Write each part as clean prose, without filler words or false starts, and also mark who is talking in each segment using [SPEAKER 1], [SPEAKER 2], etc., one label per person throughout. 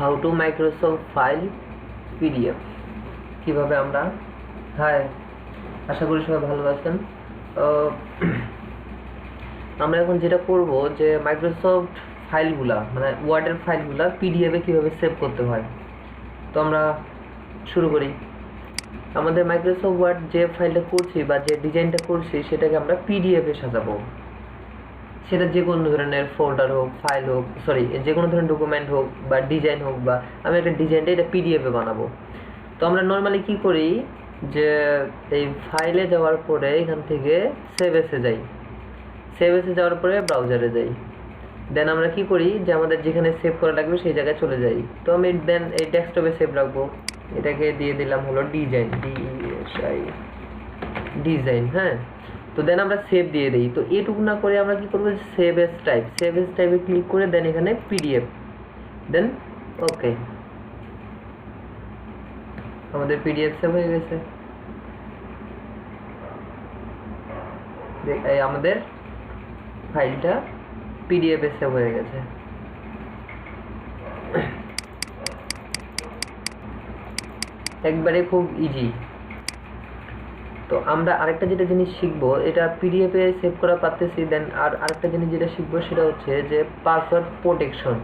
[SPEAKER 1] How to Microsoft file PDF কীভাবে আমরা high আশা করি সবাই ভালো আছেন। আমরা এখন যেটা করব যে মাইক্রোসফট ফাইলগুলা মানে ওয়ার্ডের ফাইলগুলা পিডিএফে কীভাবে সেভ করতে হয়। তো আমরা শুরু করি। আমাদের মাইক্রোসফট ওয়ার্ড যে ফাইলটা করছি বা যে ডিজাইনটা করছি সেটাকে আমরা পিডিএফে সাজাবো। সেটা যে কোনো ধরনের ফোল্ডার হোক, ফাইল হোক, যে কোনো ধরনের ডকুমেন্ট হোক বা ডিজাইন হোক, বা আমি একটা ডিজাইনটা এটা পিডিএফে বানাবো। তো আমরা নর্মালি কি করি যে এই ফাইলে যাওয়ার পরে এখান থেকে সেভ এসে যাই, সেভ এসে যাওয়ার পরে ব্রাউজারে যাই, দেন আমরা কি করি যে আমাদের যেখানে সেভ করা লাগবে সেই জায়গায় চলে যাই। তো আমি দেন এই ডেস্কটপে সেভ রাখবো, এটাকে দিয়ে দিলাম হলো ডিজাইন, ডিজাইন। হ্যাঁ, তো দেন আমরা সেভ দিয়ে দিই। তো এটুকু না করে আমরা কি করবো, সেভ এস টাইপে ক্লিক করে দেন এখানে পিডিএফ, দেন ওকে, আমাদের পিডিএফ সেভ হয়ে গেছে। আমাদের ফাইলটা পিডিএফ সেভ হয়ে গেছে। একবারে খুব ইজি। তো আমরা আরেকটা যেটা জিনিস শিখবো, এটা পিডিএফে সেভ করা পারতেছি, দেন আরেকটা জিনিস যেটা শিখবো সেটা হচ্ছে যে পাসওয়ার্ড প্রোটেকশন।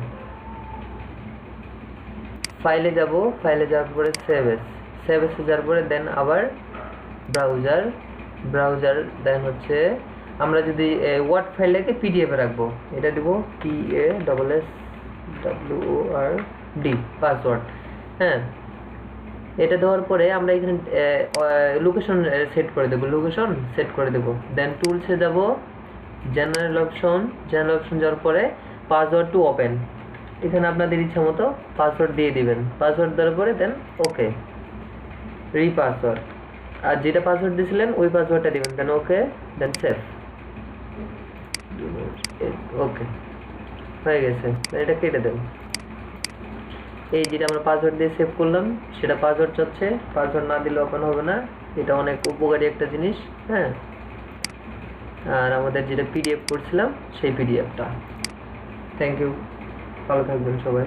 [SPEAKER 1] ফাইলে যাব, ফাইলে যাওয়ার পরে সেভ এসে যাওয়ার পরে দেন আবার ব্রাউজার দেন হচ্ছে আমরা যদি ওয়ার্ড ফাইলটাকে পিডিএফে রাখবো, এটা দেবো PASSWORD পাসওয়ার্ড। হ্যাঁ, এটা দেওয়ার পরে আমরা এখানে লোকেশন সেট করে দেবো, দেন টুলসে যাব, জেনারেল অপশন যাওয়ার পরে পাসওয়ার্ড টু ওপেন, এখানে আপনাদের ইচ্ছা মতো পাসওয়ার্ড দিয়ে দিবেন। পাসওয়ার্ড দেওয়ার পরে দেন ওকে, রিপাসওয়ার্ড, আর যেটা পাসওয়ার্ড দিয়েছিলেন ওই পাসওয়ার্ডটা দিবেন, দেন ওকে, দেন সেভ। ওকে হয়ে গেছে, এটা কেটে দেন। এই যেটা আমরা পাসওয়ার্ড দিয়ে সেভ করলাম সেটা পাসওয়ার্ড চাচ্ছে, পাসওয়ার্ড না দিলে ওপেন হবে না। এটা অনেক উপকারী একটা জিনিস। হ্যাঁ, আর আমাদের যেটা পিডিএফ করছিলাম সেই পিডিএফটা। থ্যাংক ইউ, ভালো থাকবেন সবাই।